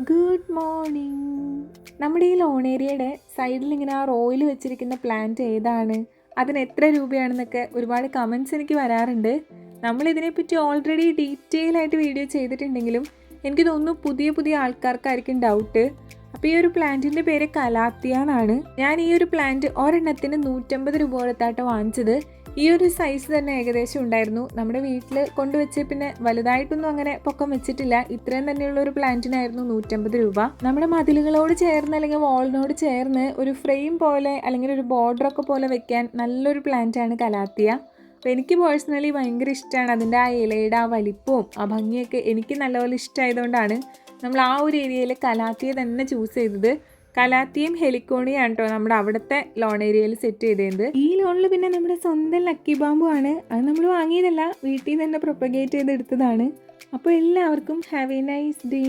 Good morning. നമ്മുടെ ഈ loan ഏരിയയുടെ സൈഡിൽ ഇങ്ങനെ ആ റോയിൽ വെച്ചിരിക്കുന്ന പ്ലാന്റ് ഏതാണ്, അതിന് എത്ര രൂപയാണെന്നൊക്കെ ഒരുപാട് കമൻറ്റ്സ് എനിക്ക് വരാറുണ്ട്. നമ്മളിതിനെപ്പറ്റി ഓൾറെഡി ഡീറ്റെയിൽ ആയിട്ട് വീഡിയോ ചെയ്തിട്ടുണ്ടെങ്കിലും എനിക്ക് തോന്നുന്നു പുതിയ പുതിയ ആൾക്കാർക്കായിരിക്കും ഡൗട്ട്. അപ്പോൾ ഈ ഒരു പ്ലാന്റിൻ്റെ പേര് കലാത്തിയ എന്നാണ്. ഞാൻ ഈ ഒരു പ്ലാന്റ് ഒരെണ്ണത്തിന് 150 രൂപ കൊടുത്താട്ടോ വാങ്ങിച്ചത്. ഈ ഒരു സൈസ് തന്നെ ഏകദേശം ഉണ്ടായിരുന്നു. നമ്മുടെ വീട്ടിൽ കൊണ്ടുവച്ച് പിന്നെ വലുതായിട്ടൊന്നും അങ്ങനെ പൊക്കം വെച്ചിട്ടില്ല. ഇത്രയും തന്നെയുള്ള ഒരു പ്ലാന്റിനായിരുന്നു 150 രൂപ. നമ്മുടെ മതിലുകളോട് ചേർന്ന് അല്ലെങ്കിൽ വാളിനോട് ചേർന്ന് ഒരു ഫ്രെയിം പോലെ അല്ലെങ്കിൽ ഒരു ബോർഡറൊക്കെ പോലെ വെക്കാൻ നല്ലൊരു പ്ലാന്റാണ് കലാത്തിയ. അപ്പോൾ എനിക്ക് പേഴ്സണലി ഭയങ്കര ഇഷ്ടമാണ്. അതിൻ്റെ ആ ഇലയുടെ ആ വലിപ്പവും ആ ഭംഗിയൊക്കെ എനിക്ക് നല്ലപോലെ ഇഷ്ടമായതുകൊണ്ടാണ് നമ്മൾ ആ ഒരു ഏരിയയിൽ കലാത്തിയ തന്നെ ചൂസ് ചെയ്തത്. കലാത്തിയും ഹെലിക്കോണിയാണ് കേട്ടോ നമ്മുടെ അവിടുത്തെ ലോൺ ഏരിയയിൽ സെറ്റ് ചെയ്തത്. ഈ ലോണിൽ പിന്നെ നമ്മുടെ സ്വന്തം ലക്കി ബാമ്പു ആണ്. അത് നമ്മൾ വാങ്ങിയതല്ല, വീട്ടിൽ നിന്ന് തന്നെ പ്രൊപ്പഗേറ്റ് ചെയ്തെടുത്തതാണ്. അപ്പോൾ എല്ലാവർക്കും ഹാവ് എ നൈസ് ഡേ.